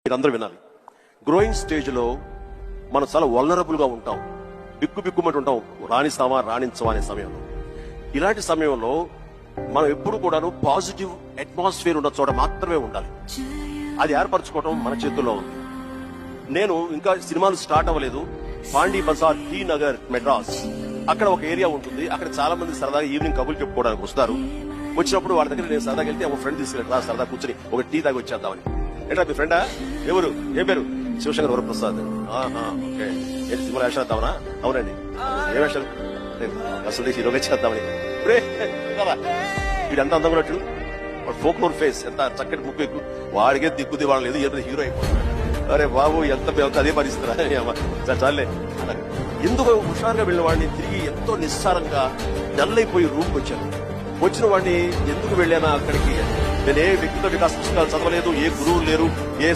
మీరందరూ వినాలి. Growing stage లో మనం చాలా వల్నరబుల్ గా ఉంటాం, బిక్కుబిక్కుమంటూ ఉంటాం, రాణిస్తామా రాణించమా అనే సమయంలో. ఇలాంటి సమయంలో మనం ఎప్పుడు కూడాను పాజిటివ్ అట్మాస్ఫియర్ ఉన్న చోట మాత్రమే ఉండాలి. అది ఏర్పరచుకోవడం మన చేతుల్లో ఉంది. నేను ఇంకా సినిమాలు స్టార్ట్ అవ్వలేదు. పాండీ బజార్, టీ నగర్, మెడ్రాస్, అక్కడ ఒక ఏరియా ఉంటుంది. అక్కడ చాలా మంది సరదాగా ఈవినింగ్ కబుర్లు చెప్పుకోవడానికి వస్తారు. వచ్చినప్పుడు వాళ్ళ దగ్గర నేను సరదాగా వెళ్తే ఒక ఫ్రెండ్ తీసుకెళ్ళి సరదా కూర్చొని ఒక టీ తాగి వచ్చేద్దామని. ఏంటా మీ ఫ్రెండా? ఎవరు? ఏం పేరు? శివశంకర్ వరప్రసాద్. ఓకే, ఏంటి సినిమా వేషాలు వేద్దామనా? అవునండి. ఏ వేషాలు? అసలు హీరోగా చేద్దామని. వీడు ఎంత అందం ఉన్నట్టు, ఫోక్ లోర్ ఫేస్, ఎంత చక్కటి ముక్కు ఎక్కువ, వాడికే దిక్కుది వాళ్ళు లేదు, ఏదో హీరో అయిపోతుంది. అరే బాబు, ఎంత అదే పరిస్థితురా చాలే. ఎందుకు హుషారుగా వెళ్ళిన వాడిని తిరిగి ఎంతో నిస్సారంగా డల్లైపోయి రూమ్కి వచ్చాను. వచ్చిన వాడిని ఎందుకు వెళ్ళానా అక్కడికి? నేను ఏ వ్యక్తిగత వికాస పుస్తకాలు చదవలేదు, ఏ గురువులు లేరు, ఏ